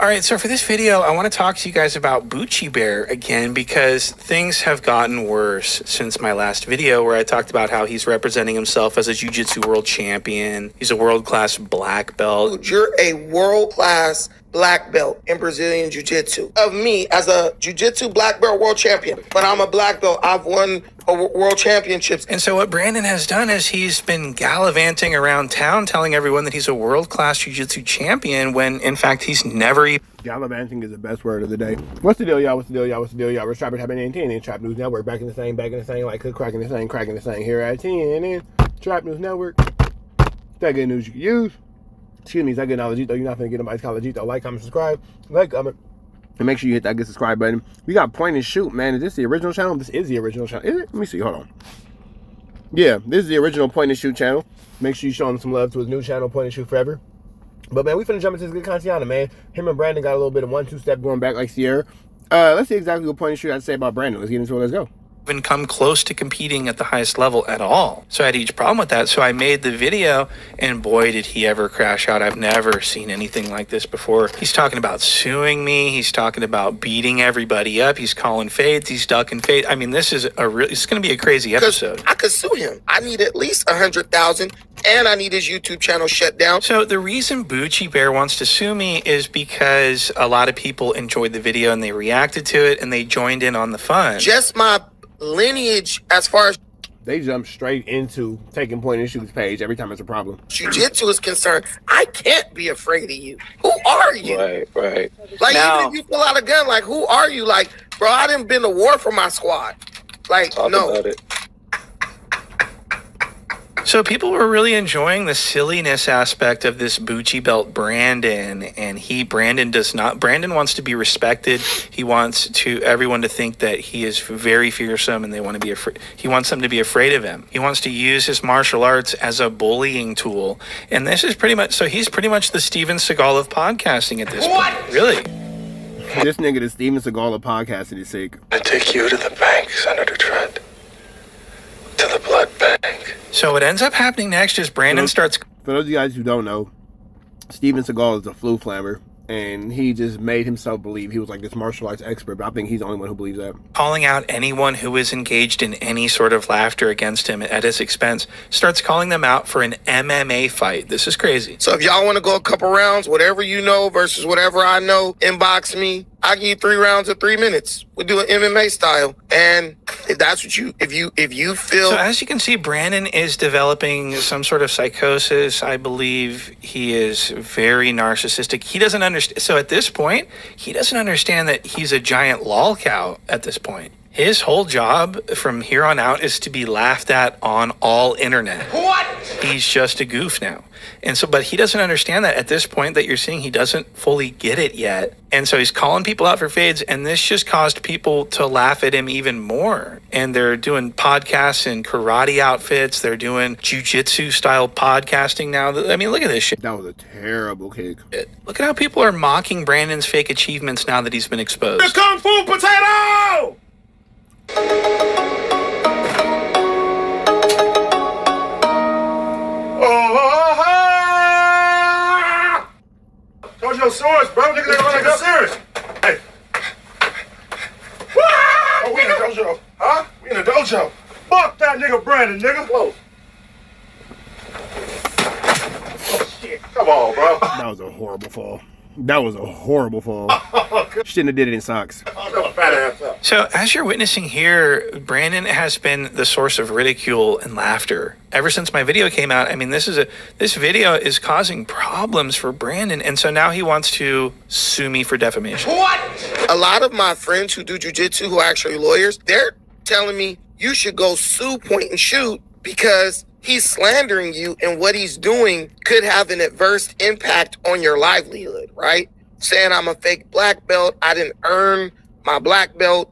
All right, so for this video, I want to talk to you guys about BCI Bear again because things have gotten worse since my last video where I talked about how he's representing himself as a jiu-jitsu world champion. He's a world-class black belt. Dude, you're a world-class black belt in Brazilian jiu-jitsu. Of me as a jiu-jitsu black belt world champion, but I'm a black belt. I've won world championships. And so what Brandon has done is he's been gallivanting around town telling everyone that he's a world-class jiu-jitsu champion when in fact he's never even... Gallivanting is the best word of the day. What's the deal, y'all? What's the deal, y'all? What's the deal, y'all? We're Trappers happening in Trap News Network. Back in the thing, like cracking the thing here at 10 in Trap News Network. That good news you can use. Excuse me, is that good knowledge though? You're not gonna get nobody's college though. Like, comment, subscribe, comment, and make sure you hit that good subscribe button. We got point and shoot, man. Is this the original channel? This is the original channel. Is it? Let me see. Hold on. Yeah, this is the original point and shoot channel. Make sure you show him some love to his new channel, Point and Shoot Forever. But man, we finna jump into this good content, man. Him and Brandon got a little bit of 1-2 step going back like Sierra. Let's see exactly what point and shoot I have to say about Brandon. Let's get into it. Let's go. Come close to competing at the highest level at all. So I had a huge problem with that. So I made the video and boy, did he ever crash out. I've never seen anything like this before. He's talking about suing me. He's talking about beating everybody up. He's calling fades. He's ducking fade. I mean, this is it's going to be a crazy episode. I could sue him. I need at least 100,000 and I need his YouTube channel shut down. So the reason BCI Bear wants to sue me is because a lot of people enjoyed the video and they reacted to it and they joined in on the fun. Just my lineage as far as they jump straight into taking point and shoot's page every time it's a problem. Jiu-jitsu is concerned. I can't be afraid of you. Who are you? Right. Like, now, even if you pull out a gun, like, who are you? Like, bro, I done been to war for my squad. Like, Talk no. about it. So people were really enjoying the silliness aspect of this BCI belt Brandon, and Brandon wants to be respected. He wants everyone to think that he is very fearsome and they want to be afraid. He wants them to be afraid of him. He wants to use his martial arts as a bullying tool. And this is pretty much, so he's pretty much the Steven Seagal of podcasting at this point. Really. This nigga, the Steven Seagal of podcasting is sick. I take you to the bank, Senator Trent. To the blood bank. So what ends up happening next is Brandon starts... For those of you guys who don't know, Steven Seagal is a flu flammer, and he just made himself believe he was like this martial arts expert, but I think he's the only one who believes that. Calling out anyone who is engaged in any sort of laughter against him at his expense, starts calling them out for an MMA fight. This is crazy. So if y'all want to go a couple rounds, whatever you know versus whatever I know, inbox me. I give you 3 rounds of 3 minutes. We'll do an MMA style. And if that's what if you feel... So as you can see, Brandon is developing some sort of psychosis. I believe he is very narcissistic. He doesn't understand. So at this point, he doesn't understand that he's a giant lol cow at this point. His whole job from here on out is to be laughed at on all internet. What? He's just a goof now. And so, but he doesn't understand that at this point that you're seeing, he doesn't fully get it yet. And so he's calling people out for fades, and this just caused people to laugh at him even more. And they're doing podcasts in karate outfits. They're doing jiu-jitsu style podcasting now. I mean, look at this shit. That was a terrible kick. Look at how people are mocking Brandon's fake achievements now that he's been exposed. The Kung Fu Potato! Dojo swords, bro. Nigga, they want to go serious. Hey. Oh, we in the dojo. Huh? We in the dojo. Fuck that nigga Brandon, nigga. Whoa. Oh, shit. Come on, bro. That was a horrible fall. That was a horrible fall. Shouldn't have did it in socks. Oh, fat ass up. So as you're witnessing here, Brandon has been the source of ridicule and laughter ever since my video came out. I mean, this video is causing problems for Brandon, and so now he wants to sue me for defamation. What? A lot of my friends who do jiu-jitsu, who are actually lawyers, they're telling me you should go sue Point and Shoot because he's slandering you, and what he's doing could have an adverse impact on your livelihood, right? Saying I'm a fake black belt, I didn't earn my black belt,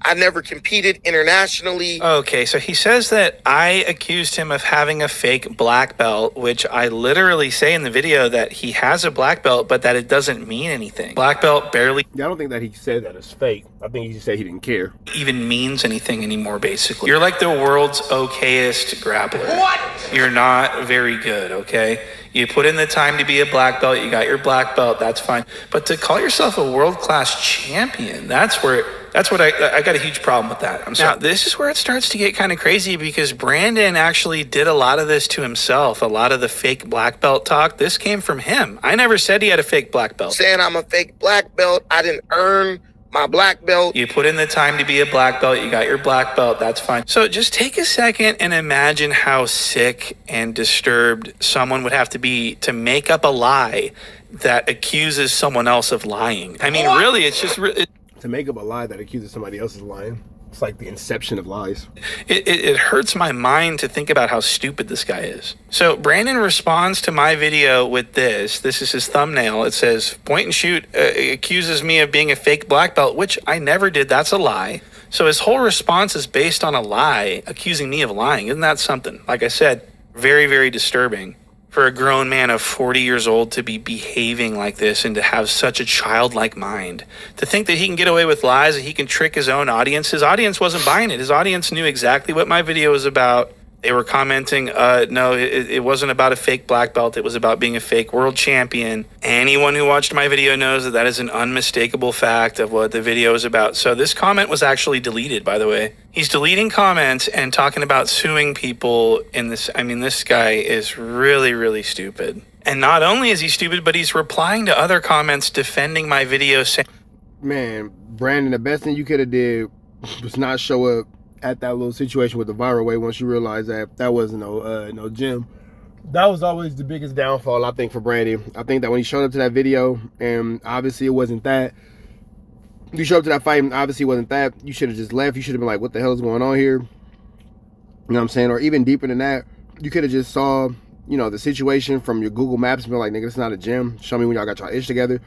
I never competed internationally. Okay, so he says that I accused him of having a fake black belt, which I literally say in the video that he has a black belt, but that it doesn't mean anything. Black belt barely... Yeah, I don't think that he said that it's fake. I think he said he didn't care. Even means anything anymore, basically. You're like the world's okayest grappler. What? You're not very good, okay? You put in the time to be a black belt, you got your black belt, that's fine. But to call yourself a world-class champion, that's what I got a huge problem with that. I'm sorry. Now, this is where it starts to get kind of crazy because Brandon actually did a lot of this to himself. A lot of the fake black belt talk, this came from him. I never said he had a fake black belt. Saying I'm a fake black belt, I didn't earn my black belt. You put in the time to be a black belt, you got your black belt, that's fine. So just take a second and imagine how sick and disturbed someone would have to be to make up a lie that accuses someone else of lying. I mean, really, it's just... To make up a lie that accuses somebody else of lying. It's like the inception of lies. It hurts my mind to think about how stupid this guy is. So Brandon responds to my video with this. This is his thumbnail. It says, point and shoot accuses me of being a fake black belt, which I never did. That's a lie. So his whole response is based on a lie, accusing me of lying. Isn't that something? Like I said, very, very disturbing for a grown man of 40 years old to be behaving like this and to have such a childlike mind. To think that he can get away with lies, that he can trick his own audience. His audience wasn't buying it. His audience knew exactly what my video was about. They were commenting, no, it wasn't about a fake black belt. It was about being a fake world champion. Anyone who watched my video knows that that is an unmistakable fact of what the video is about. So this comment was actually deleted, by the way. He's deleting comments and talking about suing people in this. I mean, this guy is really, really stupid. And not only is he stupid, but he's replying to other comments defending my video saying, man, Brandon, the best thing you could have did was not show up at that little situation with the viral way once you realize that wasn't no gym. That was always the biggest downfall, I think, for Brandon. I think that when he showed up to that video, and obviously it wasn't that, you showed up to that fight and obviously it wasn't that, you should have just left. You should have been like, what the hell is going on here? You know what I'm saying? Or even deeper than that, you could have just saw, you know, the situation from your Google Maps and been like, nigga, it's not a gym. Show me when y'all got y'all ish together.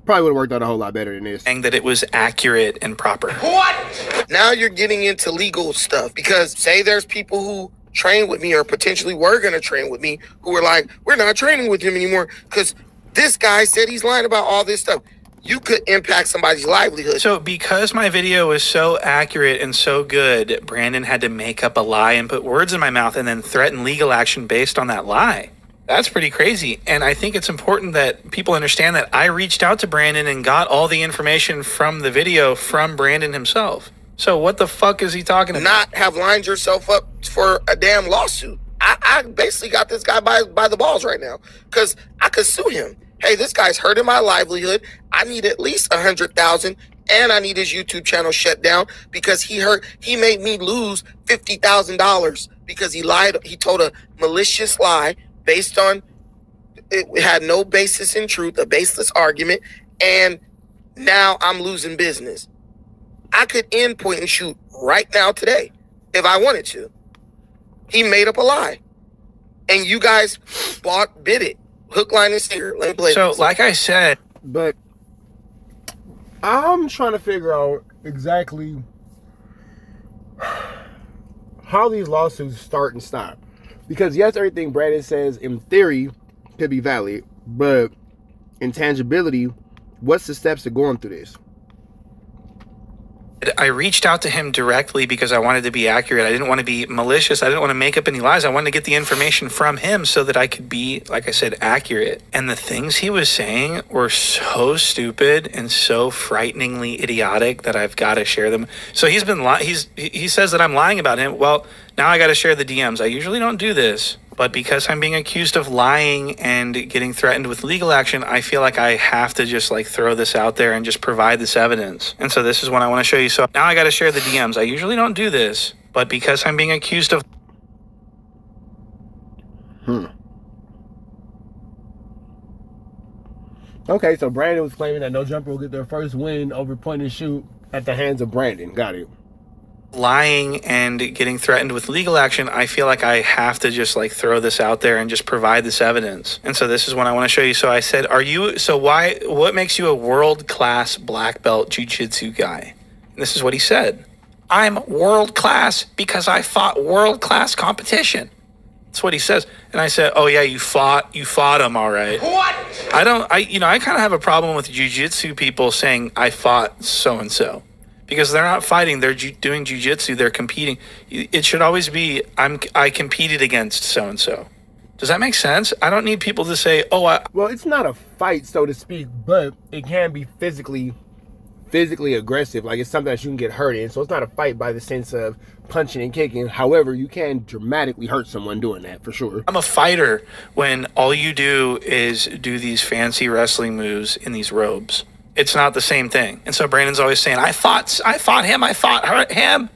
Probably would have worked out a whole lot better than this. saying that it was accurate and proper. What? Now you're getting into legal stuff because say there's people who train with me or potentially were going to train with me who were like, we're not training with him anymore because this guy said he's lying about all this stuff. You could impact somebody's livelihood. So because my video was so accurate and so good, Brandon had to make up a lie and put words in my mouth and then threaten legal action based on that lie. That's pretty crazy. And I think it's important that people understand that I reached out to Brandon and got all the information from the video from Brandon himself. So what the fuck is he talking about? Not have lined yourself up for a damn lawsuit. I basically got this guy by the balls right now because I could sue him. Hey, this guy's hurting my livelihood. I need at least $100,000 and I need his YouTube channel shut down because he made me lose $50,000 because he lied. He told a malicious lie based on, it had no basis in truth, a baseless argument, and now I'm losing business. I could end point and shoot right now today if I wanted to. He made up a lie. And you guys bid it. Hook, line, and sinker. Let me play So, this. like I said, But I'm trying to figure out exactly how these lawsuits start and stop. Because yes, everything Brandon says in theory could be valid, but in tangibility, what's the steps to going through this? I reached out to him directly because I wanted to be accurate. I didn't want to be malicious. I didn't want to make up any lies. I wanted to get the information from him so that I could be, like I said, accurate. And the things he was saying were so stupid and so frighteningly idiotic that I've got to share them. So he says that I'm lying about him. Well, now I got to share the DMs. I usually don't do this, but because I'm being accused of lying and getting threatened with legal action, I feel like I have to just like throw this out there and just provide this evidence. And so this is what I want to show you. So now I got to share the DMs. I usually don't do this, but because I'm being accused of... Okay, so Brandon was claiming that No Jumper will get their first win over point and shoot at the hands of Brandon. Got it. lying and getting threatened with legal action, I feel like I have to just like throw this out there and just provide this evidence. And so this is what I want to show you. So I said, what makes you a world-class black belt jiu-jitsu guy? And this is what he said. I'm world-class because I fought world-class competition. That's what he says. And I said, oh yeah, you fought him, all right. What? I kind of have a problem with jiu-jitsu people saying I fought so-and-so. Because they're not fighting, they're doing jiu-jitsu, they're competing. It should always be, I competed against so-and-so. Does that make sense? I don't need people to say, Well, it's not a fight, so to speak, but it can be physically aggressive. Like, it's something that you can get hurt in. So it's not a fight by the sense of punching and kicking. However, you can dramatically hurt someone doing that, for sure. I'm a fighter when all you do is do these fancy wrestling moves in these robes. It's not the same thing. And so Brandon's always saying, I fought him.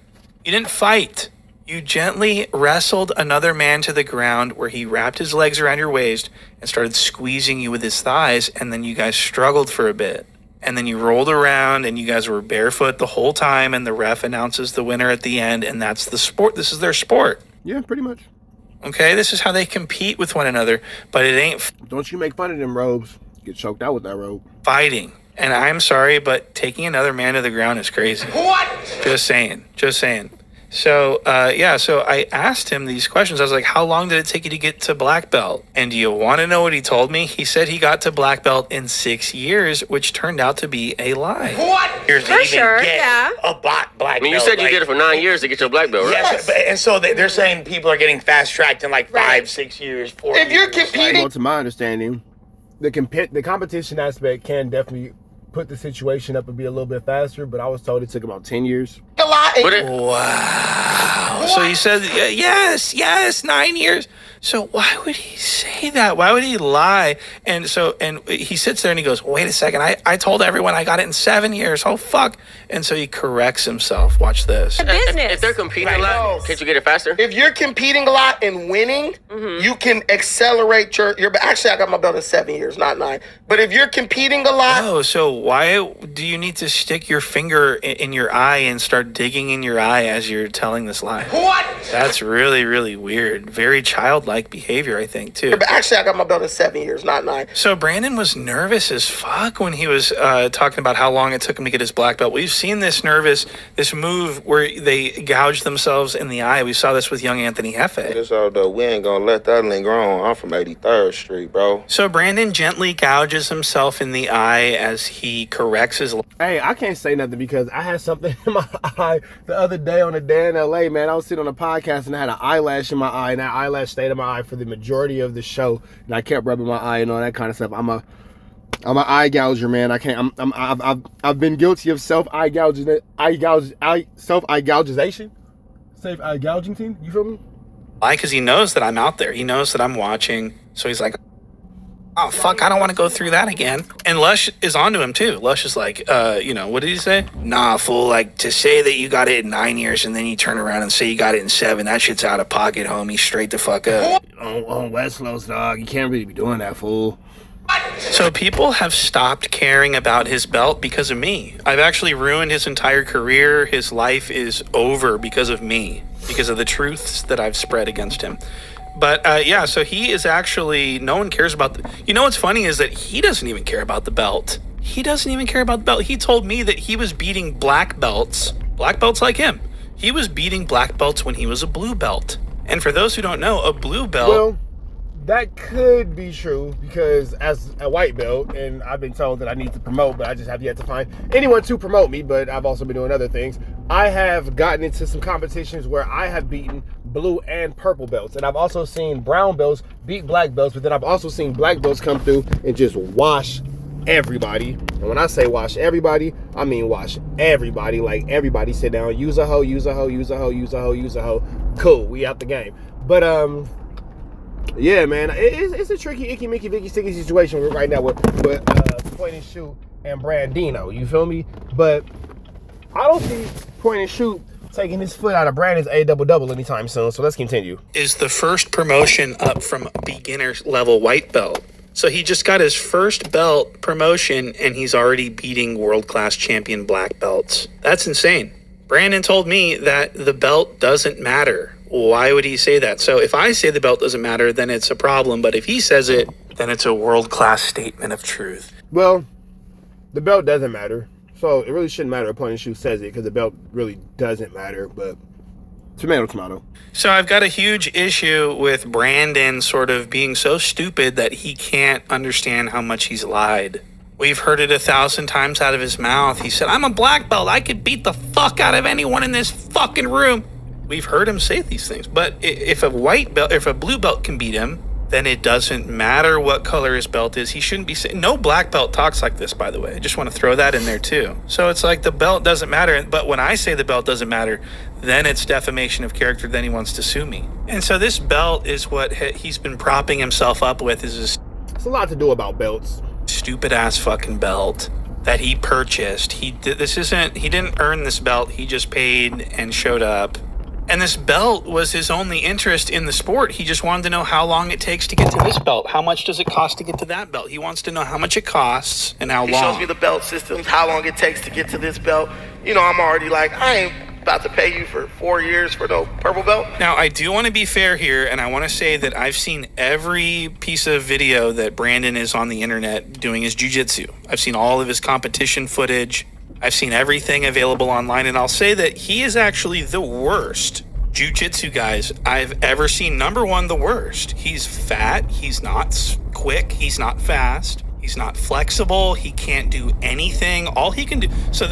You didn't fight. You gently wrestled another man to the ground where he wrapped his legs around your waist and started squeezing you with his thighs, and then you guys struggled for a bit. And then you rolled around and you guys were barefoot the whole time, and the ref announces the winner at the end, and that's the sport. This is their sport. Yeah, pretty much. Okay, this is how they compete with one another, but it ain't Don't you make fun of them robes. Get choked out with that robe. fighting. And I'm sorry, but taking another man to the ground is crazy. What? Just saying. So, so I asked him these questions. I was like, how long did it take you to get to black belt? And do you want to know what he told me? He said he got to black belt in 6 years, which turned out to be a lie. What? For sure, yeah. A black I mean, you belt, said you like- did it for 9 years to get your black belt, right? Yes, and so they're saying people are getting fast tracked in like 5, 6 years, 4 years. If you're competing, Well, to my understanding, the competition aspect can definitely put the situation up and be a little bit faster, but I was told it took about 10 years. a lot. But it, Wow. So he said, yes, 9 years. So why would he say that? Why would he lie? And he sits there and he goes, wait a second. I told everyone I got it in 7 years. Oh, fuck. And so he corrects himself. Watch this. Business. if they're competing a Right. lot, can't you get it faster? If you're competing a lot and winning, you can accelerate your. Actually, I got my belt in 7 years, not 9. But if you're competing a lot, Oh, so why do you need to stick your finger in your eye and start digging in your eye as you're telling this lie? what? That's really, really weird. Very childlike behavior, I think, too. Actually, I got my belt in 7 years, not 9. So Brandon was nervous as fuck when he was talking about how long it took him to get his black belt. We've seen this move where they gouge themselves in the eye. We saw this with young Anthony Hefe. This all though, we ain't gonna let that linger on. I'm from 83rd Street, bro. So Brandon gently gouges himself in the eye as he corrects his. Hey, I can't say nothing because I had something in my eye the other day on a day in LA, man. I was sitting on a podcast and I had an eyelash in my eye, and that eyelash stayed in my eye for the majority of the show, and I kept rubbing my eye and all that kind of stuff. I'm an eye gouger, man. I can't. I've been guilty of self eye gouging. Self eye gougization. Safe eye gouging team. You feel me? Why? Because he knows that I'm out there. He knows that I'm watching. So he's like, oh, fuck, I don't want to go through that again. And Lush is onto him, too. Lush is like, what did he say? Nah, fool, like, to say that you got it in 9 years and then you turn around and say you got it in 7, that shit's out of pocket, homie. Straight the fuck up. On West Los, dog. You can't really be doing that, fool. So people have stopped caring about his belt because of me. I've actually ruined his entire career. His life is over because of me, because of the truths that I've spread against him. But so he is actually, no one cares about, what's funny is that he doesn't even care about the belt. He doesn't even care about the belt. He told me that he was beating black belts like him. He was beating black belts when he was a blue belt. And for those who don't know, a blue belt... Well, that could be true because as a white belt, and I've been told that I need to promote, but I just have yet to find anyone to promote me, but I've also been doing other things. I have gotten into some competitions where I have beaten blue and purple belts, and I've also seen brown belts beat black belts, but then I've also seen black belts come through and just wash everybody. And when I say wash everybody, I mean wash everybody. Like, everybody sit down, use a hoe, use a hoe, use a hoe, use a hoe, use a hoe. Cool, we out the game. But yeah, man, it's a tricky, icky, mickey, vicky, sticky situation right now with Point and Shoot and Brandino. You feel me? But I don't see Point and Shoot taking his foot out of Brandon's A-double-double anytime soon. So let's continue. Is the first promotion up from beginner level white belt. So he just got his first belt promotion and he's already beating world-class champion black belts. That's insane. Brandon told me that the belt doesn't matter. Why would he say that? So if I say the belt doesn't matter, then it's a problem. But if he says it, then it's a world-class statement of truth. Well, the belt doesn't matter. So it really shouldn't matter if Point and Shoot says it because the belt really doesn't matter. But tomato, tomato. So I've got a huge issue with Brandon sort of being so stupid that he can't understand how much he's lied. We've heard it 1,000 times out of his mouth. He said, I'm a black belt. I could beat the fuck out of anyone in this fucking room. We've heard him say these things. But if a blue belt can beat him, then it doesn't matter what color his belt is. He shouldn't be saying, no black belt talks like this, by the way. I just want to throw that in there too. So it's like the belt doesn't matter. But when I say the belt doesn't matter, then it's defamation of character. Then he wants to sue me. And so this belt is what he's been propping himself up with, is this It's a lot to do about belts. stupid ass fucking belt that he purchased. He didn't earn this belt. He just paid and showed up. And this belt was his only interest in the sport. He just wanted to know how long it takes to get to this belt. How much does it cost to get to that belt? He wants to know how much it costs and how He long. shows me the belt systems, how long it takes to get to this belt. You know, I'm already like, I ain't about to pay you for 4 years for no purple belt. Now, I do want to be fair here, and I want to say that I've seen every piece of video that Brandon is on the internet doing his jiu-jitsu. I've seen all of his competition footage. I've seen everything available online, and I'll say that he is actually the worst jiu-jitsu guys I've ever seen. Number one, the worst. He's fat. He's not quick. He's not fast. He's not flexible. He can't do anything. All he can do. So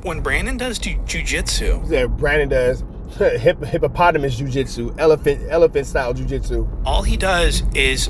when Brandon does jiu-jitsu, Yeah, Brandon does hippopotamus jiu-jitsu, elephant style jiu-jitsu. all he does is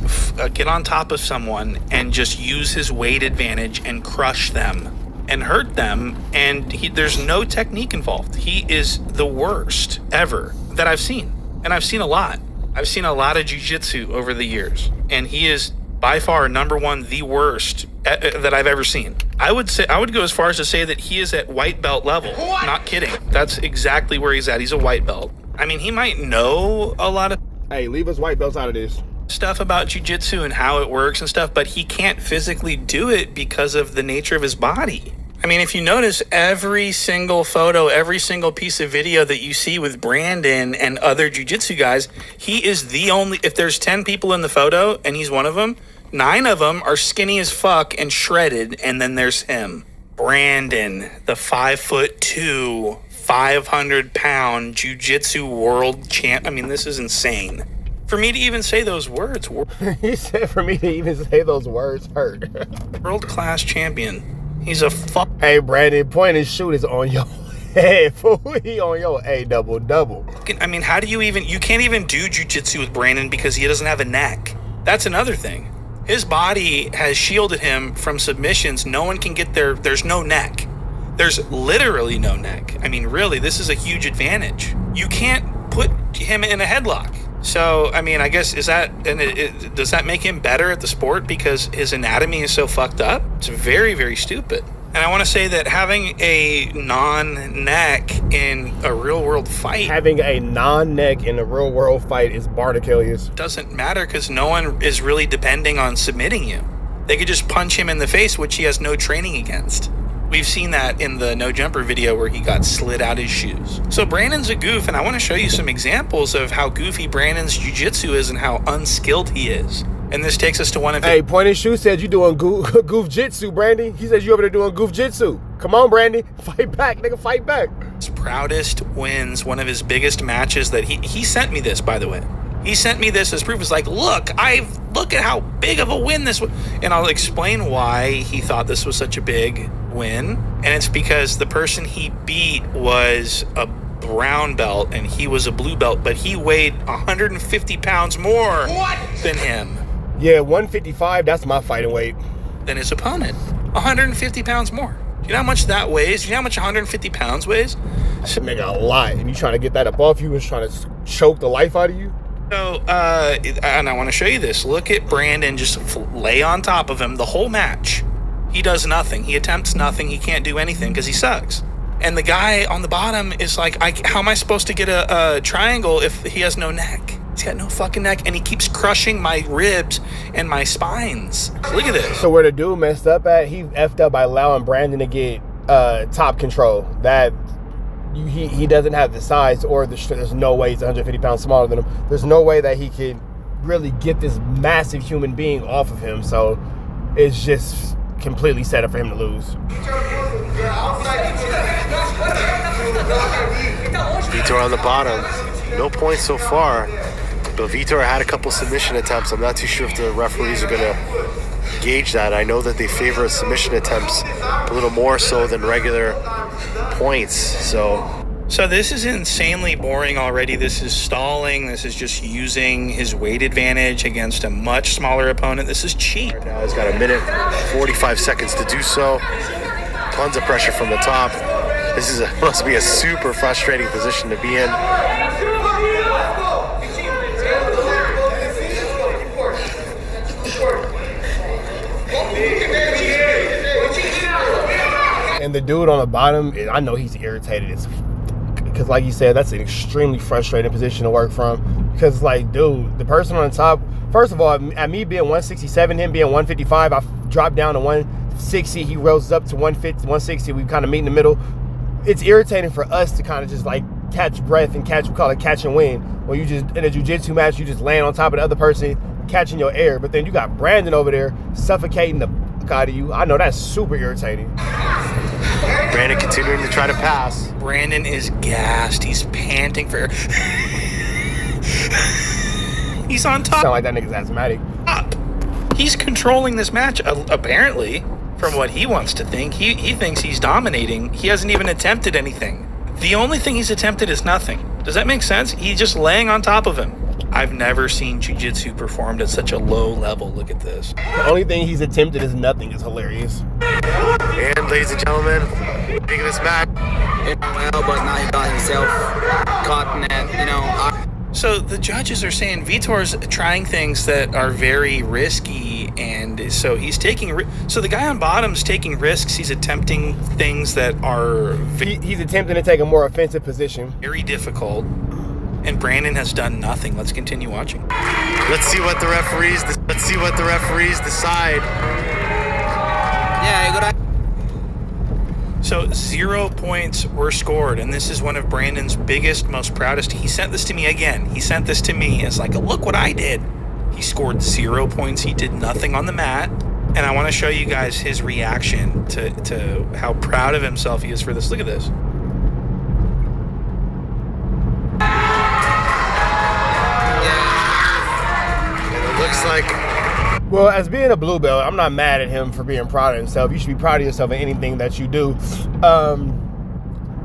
get on top of someone and just use his weight advantage and crush them and hurt them. And there's no technique involved. He is the worst ever that I've seen. And I've seen a lot. I've seen a lot of jiu-jitsu over the years. And he is by far number one, the worst that I've ever seen. I would go as far as to say that he is at white belt level. What? Not kidding. That's exactly where he's at. He's a white belt. I mean, he might know a lot of Hey, leave us white belts out of this. stuff about jiu-jitsu and how it works and stuff, but he can't physically do it because of the nature of his body. I mean, if you notice every single photo, every single piece of video that you see with Brandon and other jiu-jitsu guys, he is the only, if there's 10 people in the photo and he's one of them, 9 of them are skinny as fuck and shredded, and then there's him. Brandon, the 5'2", 500-pound jiu-jitsu world champ. I mean, this is insane. For me to even say those words, He said for me to even say those words hurt. world-class champion. He's a fuck. Hey, Brandon, point and shoot is on your head, fool. He on your double. I mean, how do you can't even do jiu-jitsu with Brandon because he doesn't have a neck. That's another thing. His body has shielded him from submissions. No one can get there. There's no neck. There's literally no neck. I mean, really, this is a huge advantage. You can't put him in a headlock. So, I mean, I guess, does that make him better at the sport because his anatomy is so fucked up? It's very, very stupid. And I want to say that having a non-neck in a real-world fight... Having a non-neck in a real-world fight is bar to kill you. ...doesn't matter because no one is really depending on submitting you. They could just punch him in the face, which he has no training against. We've seen that in the no jumper video where he got slid out his shoes. So Brandon's a goof, and I want to show you some examples of how goofy Brandon's jiu-jitsu is and how unskilled he is. And this takes us to one of Hey, Point and Shoot said you doing goof jitsu, Brandon. He said you over there doing goof jitsu. Come on, Brandon. Fight back, nigga, fight back. his proudest wins, one of his biggest matches that he sent me this, by the way. He sent me this as proof. It's like, look at how big of a win this was. And I'll explain why he thought this was such a big win. And it's because the person he beat was a brown belt and he was a blue belt, but he weighed 150 pounds more than him. Yeah, 155, that's my fighting weight. Than his opponent. 150 pounds more. Do you know how much that weighs? Do you know how much 150 pounds weighs? That make a lot. And you trying to get that up off you and trying to choke the life out of you? So, and I want to show you this. Look at Brandon just lay on top of him the whole match. He does nothing. He attempts nothing. He can't do anything because he sucks. And the guy on the bottom is like, how am I supposed to get a triangle if he has no neck? He's got no fucking neck, and he keeps crushing my ribs and my spines. Look at this. So where the dude messed up at, he effed up by allowing Brandon to get top control. That he doesn't have the size or there's no way he's 150 pounds smaller than him. There's no way that he can really get this massive human being off of him. So it's just completely set up for him to lose. Vitor on the bottom. No points so far. But Vitor had a couple submission attempts. I'm not too sure if the referees are going to gauge that. I know that they favor submission attempts a little more so than regular points. So So this is insanely boring already. This is stalling. This is just using his weight advantage against a much smaller opponent. This is cheap. Right now he's got a minute, 45 seconds to do so. Tons of pressure from the top. This must be a super frustrating position to be in. And the dude on the bottom, I know he's irritated because, like you said, that's an extremely frustrating position to work from. Because, like, dude, the person on the top, first of all, at me being 167, him being 155, I dropped down to 160. He rose up to 150, 160. We kind of meet in the middle. It's irritating for us to kind of just like catch breath and we call it catch and win. When you just, in a jiu-jitsu match, you just land on top of the other person, catching your air. But then you got Brandon over there suffocating the fuck out of you. I know that's super irritating. Brandon continuing to try to pass. Brandon is gassed. He's panting for air. He's on top. Sound like that nigga's asthmatic. He's controlling this match, apparently, from what he wants to think. He thinks he's dominating. He hasn't even attempted anything. The only thing he's attempted is nothing. Does that make sense? He's just laying on top of him. I've never seen jiu-jitsu performed at such a low level. Look at this. The only thing he's attempted is nothing. Is hilarious. And ladies and gentlemen, beginning of this match. Well, but now he got himself caught in that, So the judges are saying Vitor's trying things that are very risky, and so he's taking. So the guy on bottom's taking risks. He's attempting things that are. He's attempting to take a more offensive position. Very difficult. And Brandon has done nothing. Let's continue watching. Let's see what the referees. Decide. Yeah, you gotta. So 0 points were scored, and this is one of Brandon's biggest, most proudest. He sent this to me again. He sent this to me as like, look what I did. He scored 0 points. He did nothing on the mat. And I want to show you guys his reaction to how proud of himself he is for this. Look at this. Looks like. Well, as being a blue belt, I'm not mad at him for being proud of himself. You should be proud of yourself in anything that you do.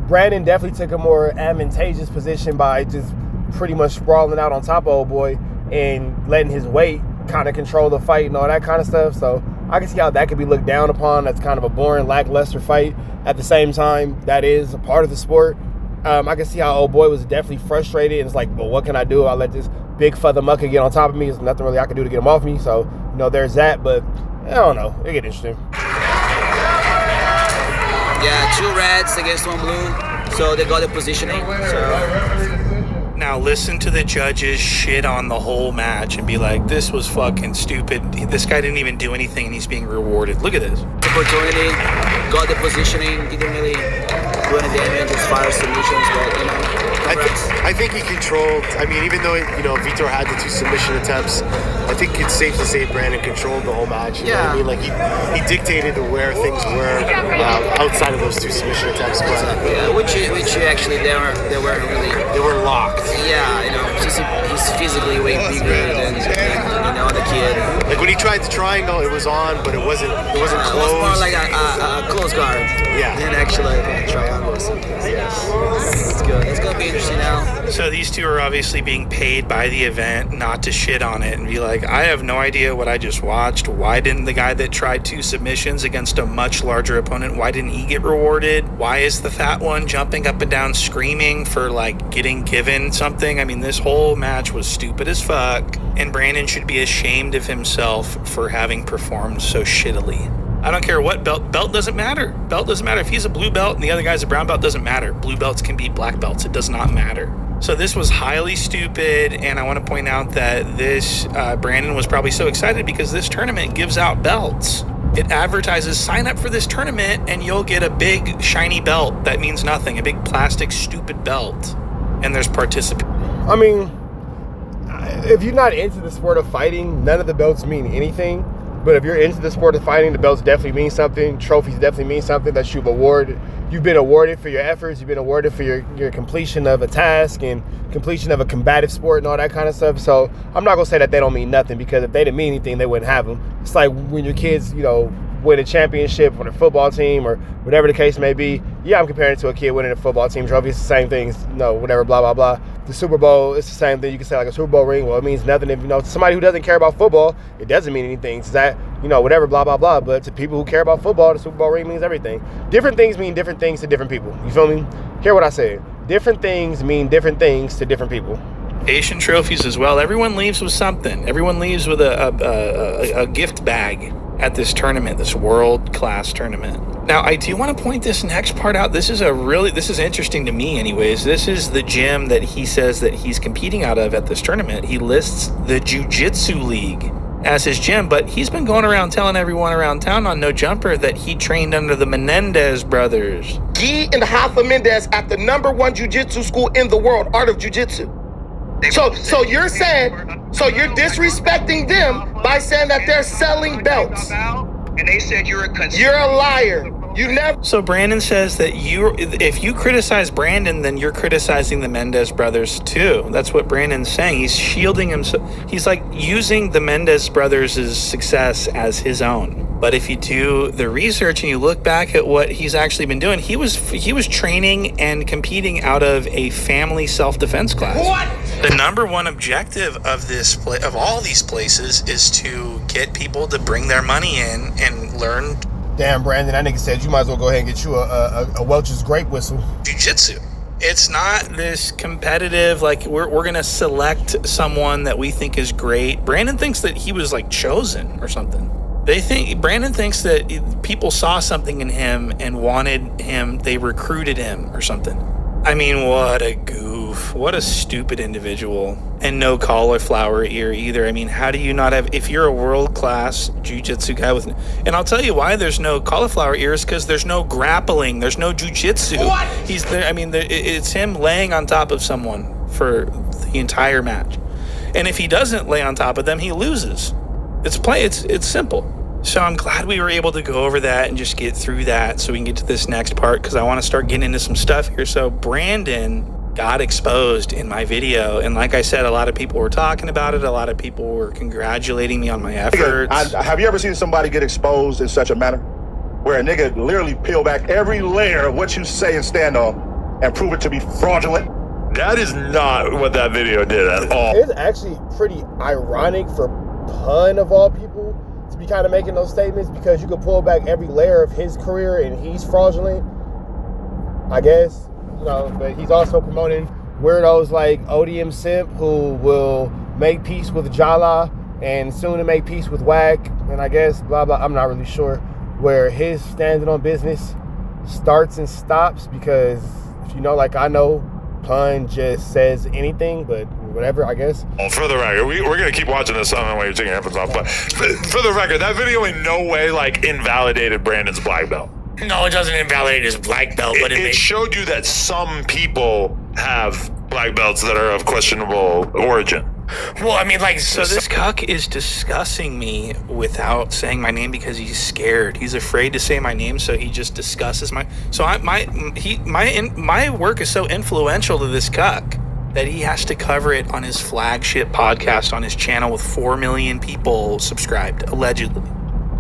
Brandon definitely took a more advantageous position by just pretty much sprawling out on top of old boy and letting his weight kind of control the fight and all that kind of stuff. So I can see how that could be looked down upon. That's kind of a boring, lackluster fight. At the same time, that is a part of the sport. I can see how old boy was definitely frustrated and it's like, well, what can I do? I'll let this big feather mucker get on top of me. There's nothing really I can do to get him off me. So, there's that. But I don't know. It get interesting. Yeah, 2 reds against 1 blue. So they got the positioning. So now listen to the judges shit on the whole match and be like, this was fucking stupid. This guy didn't even do anything and he's being rewarded. Look at this. Opportunity, got the positioning, didn't really do any damage as far as submissions, but I think he controlled. I mean, even though Vitor had the 2 submission attempts, I think it's safe to say Brandon controlled the whole match. You know what I mean? Like he dictated where things were outside of those 2 submission attempts. But which actually they were locked. Yeah, he's physically way bigger than the kid. Like when he tried the triangle, it was on, but it wasn't closed. It was more like a close guard. Yeah. Than actually a triangle. Yes. It's good. It's gonna be interesting now. So these 2 are obviously being paid by the event not to shit on it and be like, I have no idea what I just watched. Why didn't the guy that tried 2 submissions against a much larger opponent, why didn't he get rewarded? Why is the fat one jumping up and down screaming for like getting given something? I mean, this whole match was stupid as fuck, and Brandon should be ashamed of himself for having performed so shittily. I don't care what belt doesn't matter. Belt doesn't matter. If he's a blue belt and the other guy's a brown belt, doesn't matter. Blue belts can beat black belts. It does not matter. So this was highly stupid, and I want to point out that this Brandon was probably so excited because this tournament gives out belts. It advertises, sign up for this tournament and you'll get a big shiny belt that means nothing, a big plastic stupid belt. And there's participants. I mean, if you're not into the sport of fighting, none of the belts mean anything. But if you're into the sport of fighting, the belts definitely mean something. Trophies definitely mean something that you've been awarded for your efforts. You've been awarded for your completion of a task and completion of a combative sport and all that kind of stuff. So I'm not going to say that they don't mean nothing, because if they didn't mean anything, they wouldn't have them. It's like when your kids, win a championship on a football team or whatever the case may be, Yeah, I'm comparing it to a kid winning a football team trophy. It's the same thing. Whatever, blah, blah, blah. The Super Bowl, it's the same thing. You can say like a Super Bowl ring. Well, it means nothing if, to somebody who doesn't care about football, it doesn't mean anything. It's that, whatever, blah, blah, blah. But to people who care about football, the Super Bowl ring means everything. Different things mean different things to different people. You feel me? Hear what I said. Different things mean different things to different people. Asian trophies as well. Everyone leaves with something. Everyone leaves with a gift bag at this tournament, this world-class tournament. Now, I do want to point this next part out. This is interesting to me anyways. This is the gym that he says that he's competing out of at this tournament. He lists the Jiu-Jitsu League as his gym, but he's been going around telling everyone around town on No Jumper that he trained under the Menendez brothers. Guy and Rafa Mendez at the #1 jiu-jitsu school in the world, Art of Jiu-Jitsu. So you're disrespecting them by saying that they're selling belts. And they said you're a liar. You never. So Brandon says that if you criticize Brandon, then you're criticizing the Mendez brothers too. That's what Brandon's saying. He's shielding himself. He's like using the Mendez brothers' success as his own. But if you do the research and you look back at what he's actually been doing, he was training and competing out of a family self-defense class. What? The number one objective of all these places is to get people to bring their money in and learn. Damn, Brandon, that nigga said you might as well go ahead and get you a Welch's grape whistle. Jiu-jitsu. It's not this competitive, like we're going to select someone that we think is great. Brandon thinks that he was like chosen or something. Brandon thinks that people saw something in him and wanted him, they recruited him or something. I mean, what a goof. What a stupid individual. And no cauliflower ear either. I mean, how do you not have, if you're a world-class jiu-jitsu guy with, and I'll tell you why there's no cauliflower ears, because there's no grappling, there's no jiu-jitsu. What? He's there, I mean, it's him laying on top of someone for the entire match. And if he doesn't lay on top of them, he loses. It's simple. So I'm glad we were able to go over that and just get through that so we can get to this next part, because I want to start getting into some stuff here. So Brandon got exposed in my video, and like I said, a lot of people were talking about it. A lot of people were congratulating me on my efforts. Have you ever seen somebody get exposed in such a manner where a nigga literally peel back every layer of what you say and stand on and prove it to be fraudulent? That is not what that video did at all. It's actually pretty ironic for Pun of all people to be kind of making those statements, because you could pull back every layer of his career and he's fraudulent, I guess, but he's also promoting weirdos like ODM Simp, who will make peace with Jala and soon to make peace with Wack, and I guess blah blah. I'm not really sure where his standing on business starts and stops, because if you know, like I know, Pun just says anything, but whatever, I guess. Well, for the record, we're going to keep watching this while you're taking your headphones off, but for the record, that video in no way, invalidated Brandon's black belt. No, it doesn't invalidate his black belt, but it showed you that some people have black belts that are of questionable origin. Well, I mean, so this cuck is discussing me without saying my name because he's scared. He's afraid to say my name, so he just discusses my work is so influential to this cuck that he has to cover it on his flagship podcast on his channel with 4 million people subscribed, allegedly.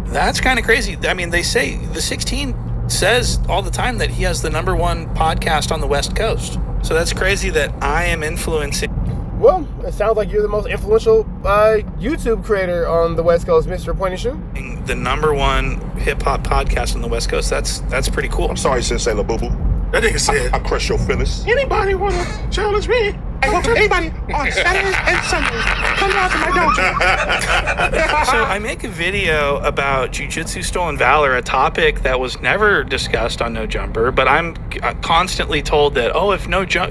That's kind of crazy. I mean, they say the 16 says all the time that he has the #1 podcast on the West Coast. So that's crazy that I am influencing. Well, it sounds like you're the most influential YouTube creator on the West Coast, Mr. Point and Shoot. The #1 hip-hop podcast on the West Coast. That's pretty cool. I'm sorry, Sensei LaBoo-Boo. That nigga said, I crush your feelings. Anybody want to challenge me? Anybody on Saturdays and Sundays, come down to my dojo. So I make a video about Jiu-Jitsu Stolen Valor, a topic that was never discussed on No Jumper, but I'm constantly told that,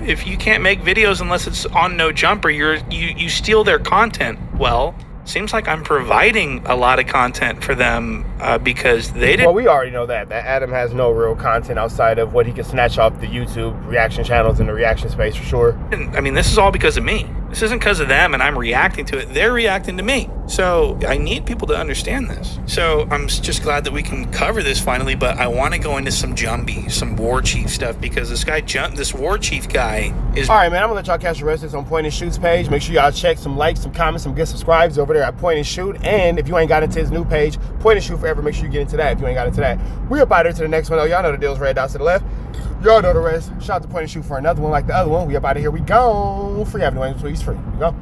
if you can't make videos unless it's on No Jumper, you steal their content. Well, seems like I'm providing a lot of content for them because they didn't. Well, we already know that Adam has no real content outside of what he can snatch off the YouTube reaction channels in the reaction space for sure. I mean, this is all because of me. This isn't because of them and I'm reacting to it. They're reacting to me. So I need people to understand this. So I'm just glad that we can cover this finally, but I want to go into some Jumbie, some war chief stuff, because this war chief guy is... All right, man, I'm going to let y'all catch the rest of this on Point and Shoot's page. Make sure y'all check some likes, some comments, some good subscribes over there at Point and Shoot. And if you ain't got into his new page, Point and Shoot Forever, make sure you get into that if you ain't got into that. We're about to the next one, though. Y'all know the deal's red dots to the left. Y'all know the rest. Shout out to Point and Shoot for another one like the other one. We up out of here. We go. Free Avenue, please. Free. We go.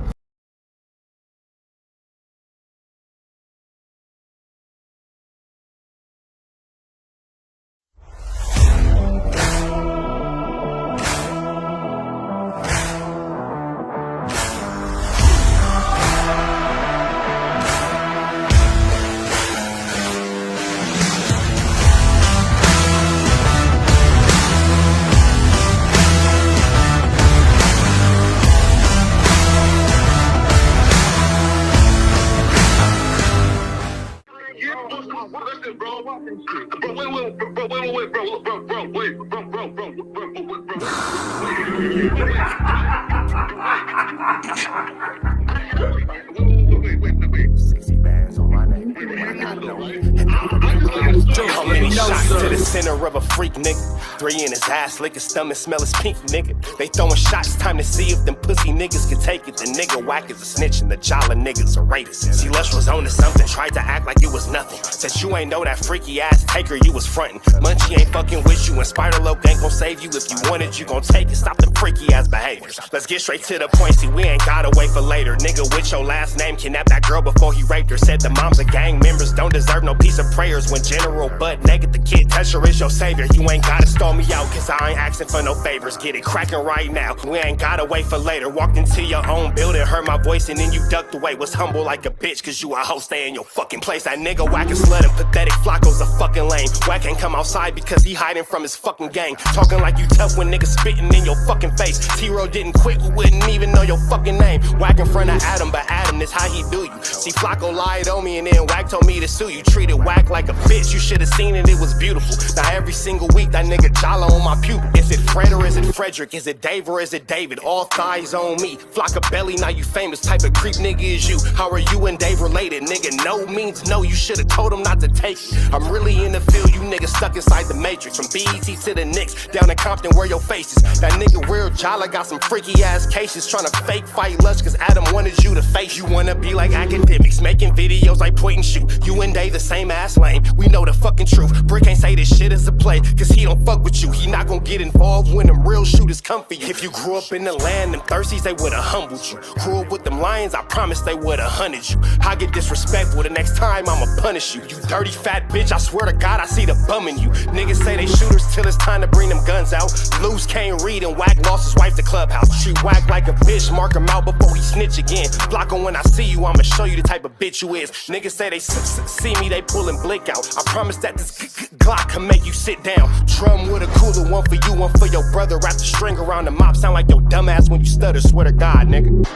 How many shots to the center of a freak, nigga? 3 in his ass, lick his stomach, smell his pink, nigga. They throwing shots, time to see if them pussy niggas can take it. The nigga whack is a snitch and the jolly niggas are rapists. See, Lush was on to something, tried to act like it was nothing. Said you ain't know that freaky ass taker you was frontin'. Munchie ain't fucking with you and Spider-Loc ain't gon' save you. If you want it, you gon' take it. Stop the freaky ass behaviors. Let's get straight to the point, see, we ain't gotta wait for later. Nigga with your last name kidnapped that girl before he raped her. Said the moms of gang members don't deserve no piece of prayers. When General Butt naked, the kid Tesher is your savior. You ain't gotta stall me out, cause I ain't asking for no favors. Get it cracking right now, we ain't gotta wait for later. Walked into your own building, heard my voice and then you ducked away. Was humble like a bitch, cause you a hoe, stay in your fucking place. That nigga whack and slut and pathetic Flacco's a fucking lame. Whack ain't come outside because he hiding from his fucking gang. Talking like you tough when niggas spitting in your fucking face. T-Ro didn't quit, we wouldn't even know your fucking name. Whack in front of Adam, but Adam is how he do you. See, Flacco lied on me and then Whack told me to sue you. Treated Whack like a bitch, you should've seen it, it was beautiful. Now every single week that nigga jolly on my pupil. Is it Fred or is it Frederick? Is it Dave or is it David? All thighs on me. Flock a belly, now you famous. Type of creep nigga is you. How are you and Dave related? Nigga, no means no. You should've told him not to take it. I'm really in the field, you niggas stuck inside the matrix. From BET to the Knicks, down in Compton where your face is. That nigga real jolly got some freaky ass cases. Tryna fake fight Lush cause Adam wanted you to face. You wanna be like academics, making videos like Point and Shoot. You and Dave the same ass lame. We know the fucking truth. Brick ain't say this shit is a play, cause he don't fuck with you. He not gon' get involved when them real shooters come for you. If you grew up in the land, them thirsties, they would've humbled you. Grew up with them lions, I promise they would've hunted you. I get disrespectful, the next time I'ma punish you. You dirty fat bitch, I swear to God I see the bum in you. Niggas say they shooters till it's time to bring them guns out. Lose can't read and Whack lost his wife to Clubhouse. Treat Whack like a bitch, mark him out before he snitch again. Flocko, when I see you, I'ma show you the type of bitch you is. Niggas say they see me, they pullin' blick out. I promise that this Glock can make you sit down. Drum with a cooler, one for you, one for your brother. Wrap the string around the mop, sound like your dumbass when you stutter. Swear to God, nigga.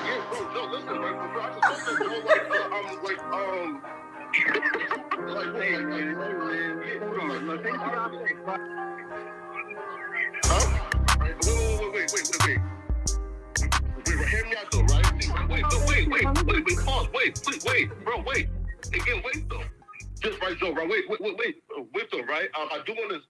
Wait, bro, wait. Just right, Joe, bro. Wait, though, right? I do want to